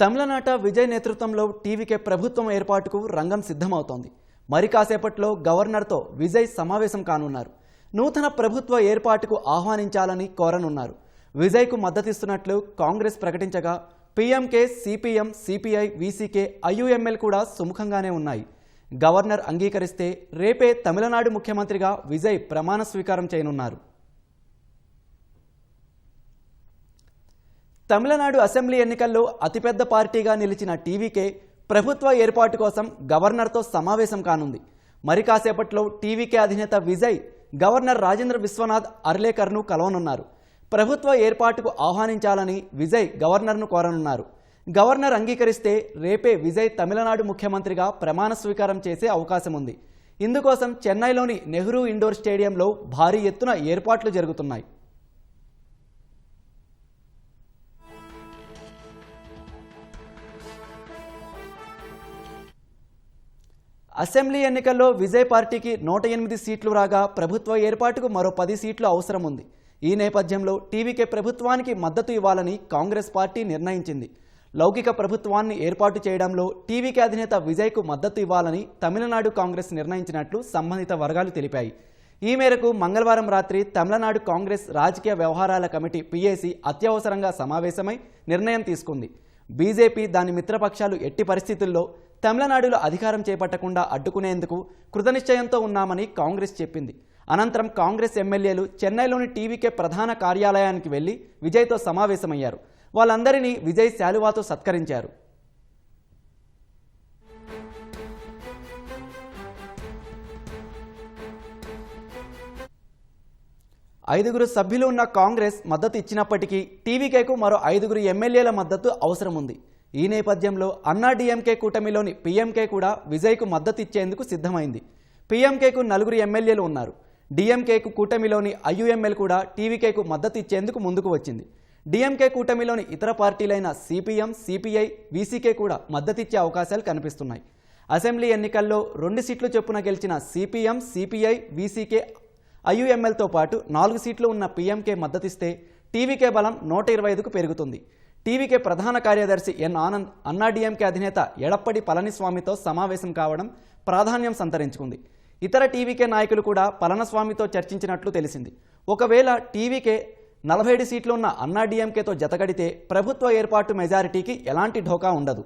తమిళనాట విజయ్ నేతృత్వంలో టీవీకే ప్రభుత్వం ఏర్పాటుకు రంగం సిద్ధమవుతోంది. మరి కాసేపట్లో గవర్నర్తో విజయ్ సమావేశం కానున్నారు. నూతన ప్రభుత్వ ఏర్పాటుకు ఆహ్వానించాలని కోరనున్నారు. విజయ్కు మద్దతిస్తున్నట్లు కాంగ్రెస్ ప్రకటించగా పీఎంకే, సిపిఎం, సిపిఐ, వీసీకే, ఐయుఎంఎల్ కూడా సుముఖంగానే ఉన్నాయి. గవర్నర్ అంగీకరిస్తే రేపే తమిళనాడు ముఖ్యమంత్రిగా విజయ్ ప్రమాణ స్వీకారం చేయనున్నారు. తమిళనాడు అసెంబ్లీ ఎన్నికల్లో అతిపెద్ద పార్టీగా నిలిచిన టీవీకే ప్రభుత్వ ఏర్పాటు కోసం గవర్నర్తో సమావేశం కానుంది. మరి కాసేపట్లో టీవీకే అధినేత విజయ్ గవర్నర్ రాజేంద్ర విశ్వనాథ్ అర్లేకర్ను కలవనున్నారు. ప్రభుత్వ ఏర్పాటుకు ఆహ్వానించాలని విజయ్ గవర్నర్ను కోరనున్నారు. గవర్నర్ అంగీకరిస్తే రేపే విజయ్ తమిళనాడు ముఖ్యమంత్రిగా ప్రమాణ స్వీకారం చేసే అవకాశం ఉంది. ఇందుకోసం చెన్నైలోని నెహ్రూ ఇండోర్ స్టేడియంలో భారీ ఎత్తున ఏర్పాట్లు జరుగుతున్నాయి. అసెంబ్లీ ఎన్నికల్లో విజయ్ పార్టీకి 108 సీట్లు రాగా ప్రభుత్వ ఏర్పాటుకు మరో 10 సీట్లు అవసరం ఉంది. ఈ నేపథ్యంలో టీవీకే ప్రభుత్వానికి మద్దతు ఇవ్వాలని కాంగ్రెస్ పార్టీ నిర్ణయించింది. లౌకిక ప్రభుత్వాన్ని ఏర్పాటు చేయడంలో టీవీకే అధినేత విజయ్కు మద్దతు ఇవ్వాలని తమిళనాడు కాంగ్రెస్ నిర్ణయించినట్లు సంబంధిత వర్గాలు తెలిపాయి. ఈ మేరకు మంగళవారం రాత్రి తమిళనాడు కాంగ్రెస్ రాజకీయ వ్యవహారాల కమిటీ పిఏసీ అత్యవసరంగా సమావేశమై నిర్ణయం తీసుకుంది. బీజేపీ, దాని మిత్రపక్షాలు ఎట్టి పరిస్థితుల్లో తమిళనాడులో అధికారం చేపట్టకుండా అడ్డుకునేందుకు కృతనిశ్చయంతో ఉన్నామని కాంగ్రెస్ చెప్పింది. అనంతరం కాంగ్రెస్ ఎమ్మెల్యేలు చెన్నైలోని టీవీకే ప్రధాన కార్యాలయానికి వెళ్లి విజయ్తో సమావేశమయ్యారు. వాళ్ళందరినీ విజయ్ శాలువాతో సత్కరించారు. ఐదుగురు సభ్యులు ఉన్న కాంగ్రెస్ మద్దతు ఇచ్చినప్పటికీ టీవీకేకు మరో 5 ఎమ్మెల్యేల మద్దతు అవసరం ఉంది. ఈ నేపథ్యంలో అన్నాడీఎంకే కూటమిలోని పీఎంకే కూడా విజయ్కు మద్దతు ఇచ్చేందుకు సిద్ధమైంది. పీఎంకేకు 4 ఎమ్మెల్యేలు ఉన్నారు. డీఎంకేకు కూటమిలోని ఐయుఎంఎల్ కూడా టీవీకేకు మద్దతు ఇచ్చేందుకు ముందుకు వచ్చింది. డీఎంకే కూటమిలోని ఇతర పార్టీలైన సిపిఎం, సిపిఐ, వీసీకే కూడా మద్దతిచ్చే అవకాశాలు కనిపిస్తున్నాయి. అసెంబ్లీ ఎన్నికల్లో 2 సీట్లు చొప్పున గెలిచిన సిపిఎం, సిపిఐ, వీసీకే, ఐయుఎంఎల్తో పాటు 4 సీట్లు ఉన్న పీఎంకే మద్దతిస్తే టీవీకే బలం 125కు పెరుగుతుంది. టీవీకే ప్రధాన కార్యదర్శి ఎన్ ఆనంద్ అన్నాడీఎంకే అధినేత ఎడప్పడి పళనిస్వామితో సమావేశం కావడం ప్రాధాన్యం సంతరించుకుంది. ఇతర టీవీకే నాయకులు కూడా పళనిస్వామితో చర్చించినట్లు తెలిసింది. ఒకవేళ టీవీకే 47 సీట్లు ఉన్న అన్నాడీఎంకేతో జతగడితే ప్రభుత్వ ఏర్పాటు మెజారిటీకి ఎలాంటి ఢోకా ఉండదు.